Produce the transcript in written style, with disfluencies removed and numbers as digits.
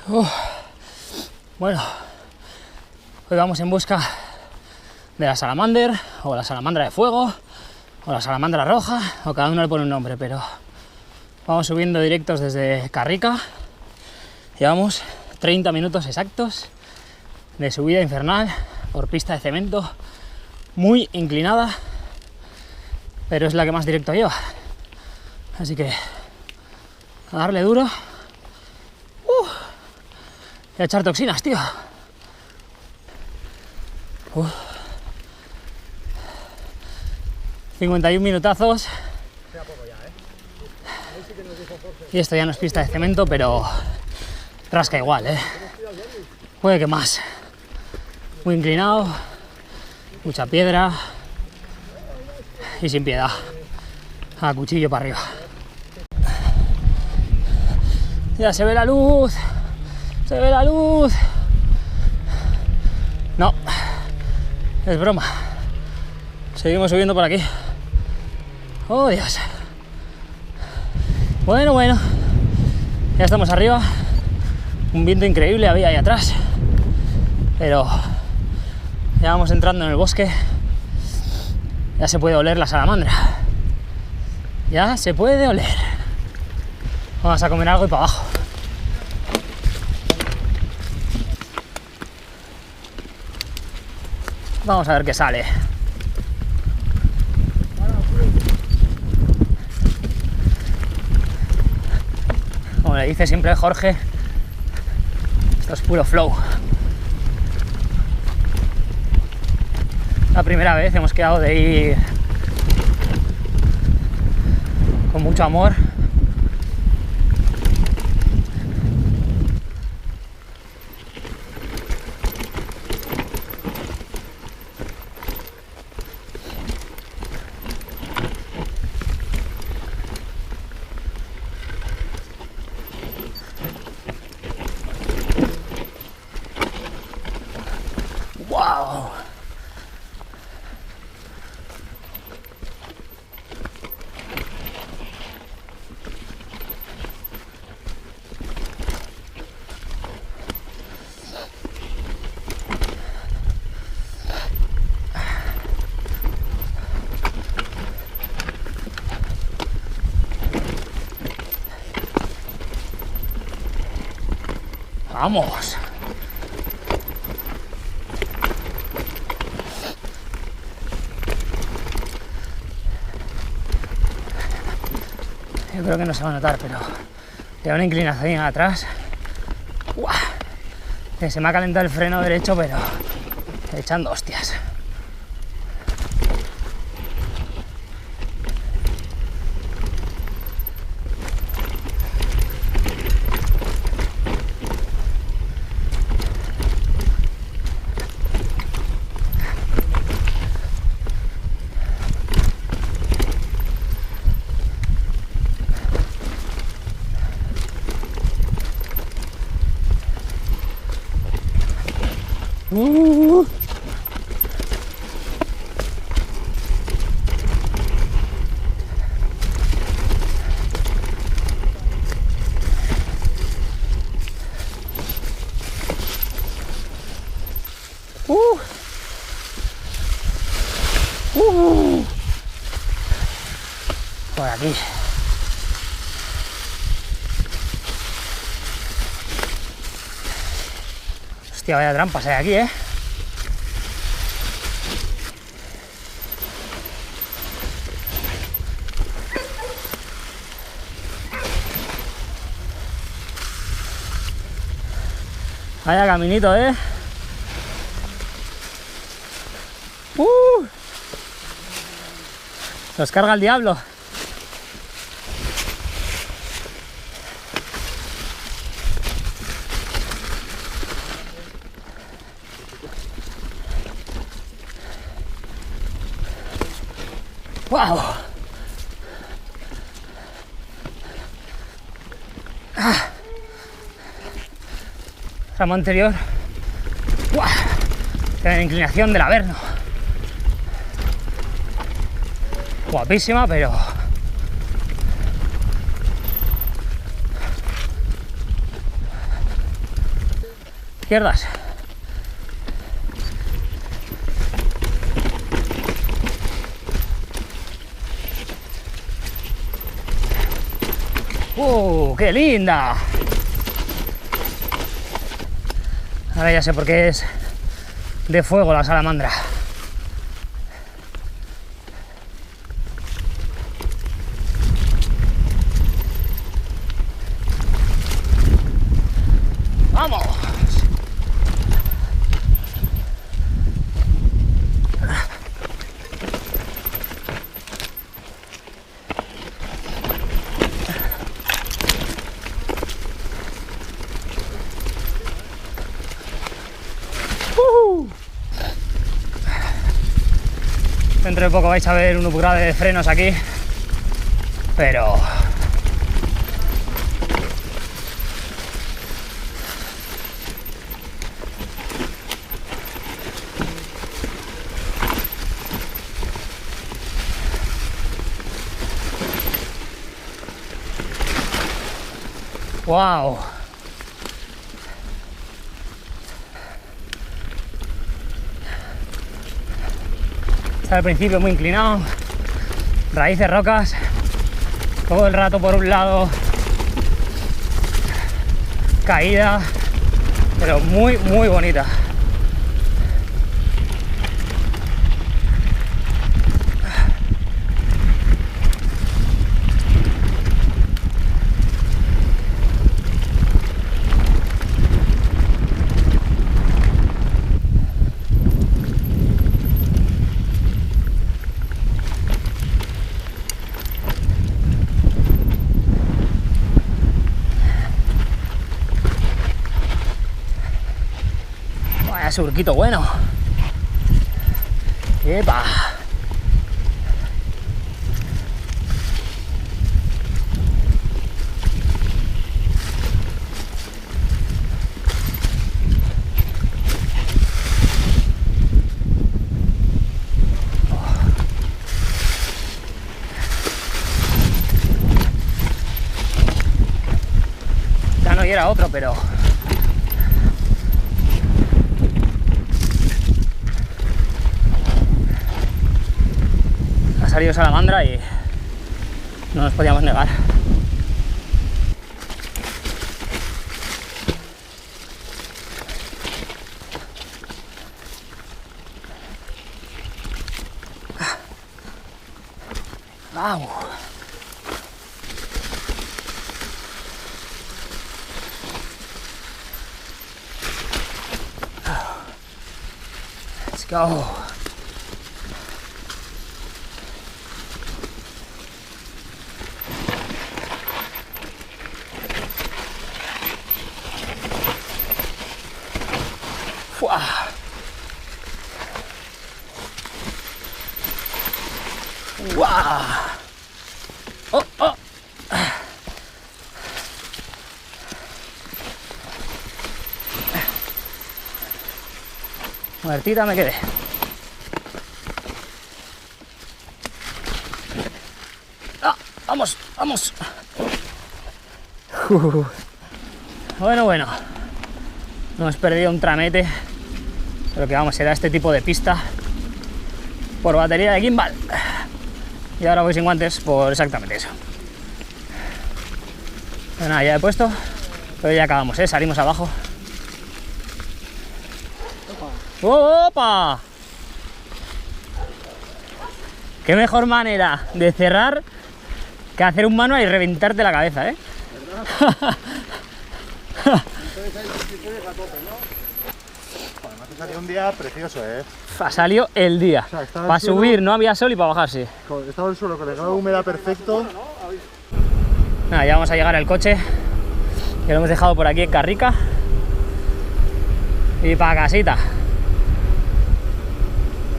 Bueno, hoy vamos en busca de la salamander, o la salamandra de fuego, o la salamandra roja, o cada uno le pone un nombre, pero vamos subiendo directos desde Carrica. Llevamos 30 minutos exactos de subida infernal por pista de cemento, muy inclinada, pero es la que más directo lleva. Así que a darle duro y a echar toxinas, tío. 51 minutazos. Y esto ya no es pista de cemento, pero rasca igual, puede que más. Muy inclinado, mucha piedra y sin piedad. A cuchillo para arriba. Ya se ve la luz. Se ve la luz. No, es broma. Seguimos subiendo por aquí. Oh, Dios. Bueno, ya estamos arriba. Un viento increíble había ahí atrás, pero ya vamos entrando en el bosque. Ya se puede oler la salamandra. Ya se puede oler. Vamos a comer algo y para abajo. Vamos a ver qué sale. Como le dice siempre Jorge, esto es puro flow. La primera vez hemos quedado de ir con mucho amor. ¡Wow! ¡Vamos! Yo creo que no se va a notar, pero tiene una inclinación atrás. ¡Uah! Se me ha calentado el freno derecho, pero echando hostias. Por aquí. Hostia, vaya trampas hay aquí, Vaya caminito, Los carga el diablo. ¡Wow! Tramo anterior. ¡Wow! Tiene la inclinación del Averno. Guapísima, pero izquierdas. ¡Qué linda! Ahora ya sé por qué es de fuego la salamandra. ¡Vamos! Dentro de poco vais a ver un upgrade de frenos aquí, pero wow. Está al principio muy inclinado, raíces, rocas, todo el rato por un lado, caída, pero muy bonita. Vaya surquito bueno. ¡Epa! Ya no era otro, pero ha salido salamandra y no nos podíamos negar. ¡Vamos! Let's go. ¡Fua! ¡Guau! ¡Oh, oh! Muertita me quedé. ¡Ah! ¡Vamos! ¡Vamos! Bueno. No hemos perdido un tramete. Pero que vamos, será este tipo de pista por batería de gimbal. Y ahora voy sin guantes por exactamente eso. Pero nada, ya he puesto. Pero ya acabamos, ¿eh? Salimos abajo. ¡Opa! Qué mejor manera de cerrar que hacer un manual y reventarte la cabeza, ¿eh? Además te salió un día precioso, ¿eh? Ha salido el día. O sea, para subir no había sol y para bajar sí. Estaba el suelo con el grado de humedad perfecto. Nada, ya vamos a llegar al coche, que lo hemos dejado por aquí en Carrica. Y para casita.